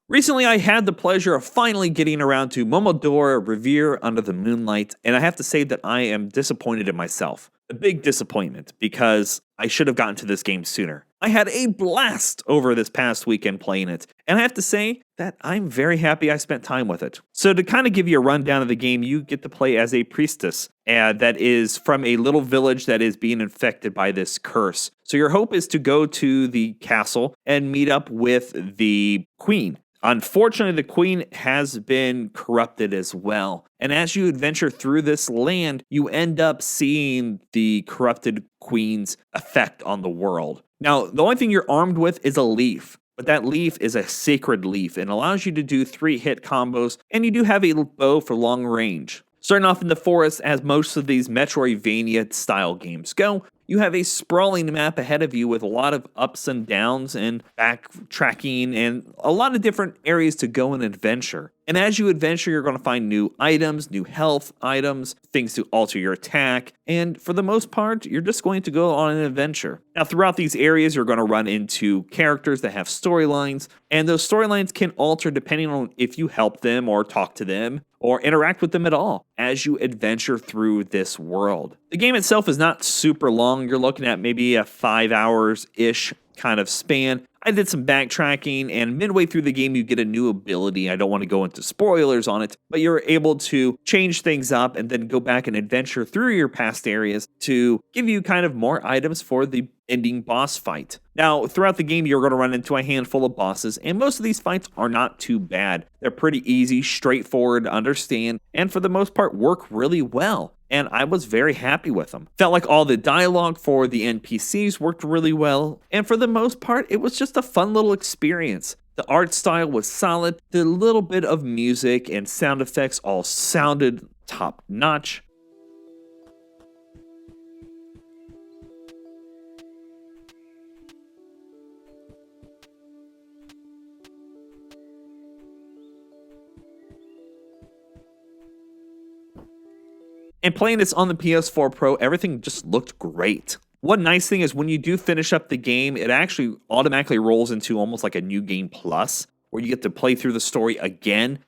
Recently, I had the pleasure of finally getting around to Momodora Reverie under the Moonlight, and I have to say that I am disappointed in myself. A big disappointment, because I should have gotten to this game sooner. I had a blast over this past weekend playing it, and I have to say that I'm very happy I spent time with it. So to kind of give you a rundown of the game, you get to play as a priestess that is from a little village that is being infected by this curse. So your hope is to go to the castle and meet up with the queen. Unfortunately, the queen has been corrupted as well. And as you adventure through this land, you end up seeing the corrupted queen's effect on the world. Now, the only thing you're armed with is a leaf. But that leaf is a sacred leaf and allows you to do 3-hit combos, and you do have a bow for long range. Starting off in the forest, as most of these Metroidvania style games go, you have a sprawling map ahead of you with a lot of ups and downs and backtracking and a lot of different areas to go and adventure. And as you adventure, you're going to find new items, new health items, things to alter your attack, and for the most part, you're just going to go on an adventure. Now, throughout these areas, you're going to run into characters that have storylines, and those storylines can alter depending on if you help them or talk to them or interact with them at all as you adventure through this world. The game itself is not super long. You're looking at maybe a 5 hours-ish kind of span. I did some backtracking, and midway through the game, you get a new ability. I don't want to go into spoilers on it, but you're able to change things up and then go back and adventure through your past areas to give you kind of more items for the ending boss fight. Now, throughout the game, you're going to run into a handful of bosses, and most of these fights are not too bad. They're pretty easy, straightforward to understand, and for the most part, work really well. And I was very happy with them. Felt like all the dialogue for the NPCs worked really well, and for the most part, it was just a fun little experience. The art style was solid, the little bit of music and sound effects all sounded top notch. And playing this on the PS4 Pro, everything just looked great. One nice thing is when you do finish up the game, it actually automatically rolls into almost like a new game plus, where you get to play through the story again,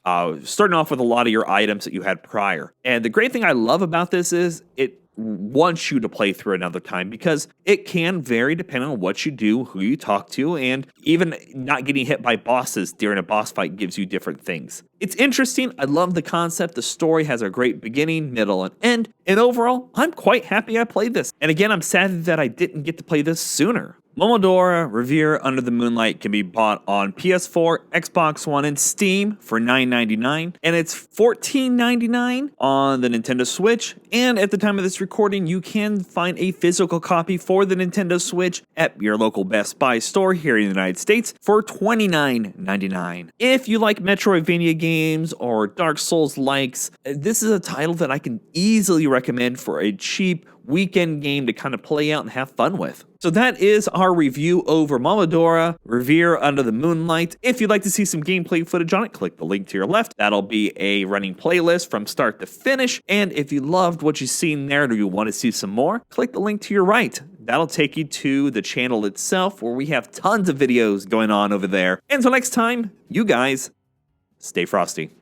starting off with a lot of your items that you had prior. And the great thing I love about this is it wants you to play through another time, because it can vary depending on what you do, who you talk to, and even not getting hit by bosses during a boss fight gives you different things. It's interesting. I love the concept. The story has a great beginning, middle, and end. And overall, I'm quite happy I played this. And again, I'm sad that I didn't get to play this sooner. Momodora Reverie Under the Moonlight can be bought on PS4, Xbox One, and Steam for $9.99, and it's $14.99 on the Nintendo Switch. And at the time of this recording, you can find a physical copy for the Nintendo Switch at your local Best Buy store here in the United States for $29.99. If you like Metroidvania games or Dark Souls likes, this is a title that I can easily recommend for a cheap weekend game to kind of play out and have fun with. So that is our review over Momodora Reverie Under the Moonlight. If you'd like to see some gameplay footage on it, click the link to your left. That'll be a running playlist from start to finish. And if you loved what you've seen there and you want to see some more, click the link to your right. That'll take you to the channel itself, where we have tons of videos going on over there. Until next time, you guys, stay frosty.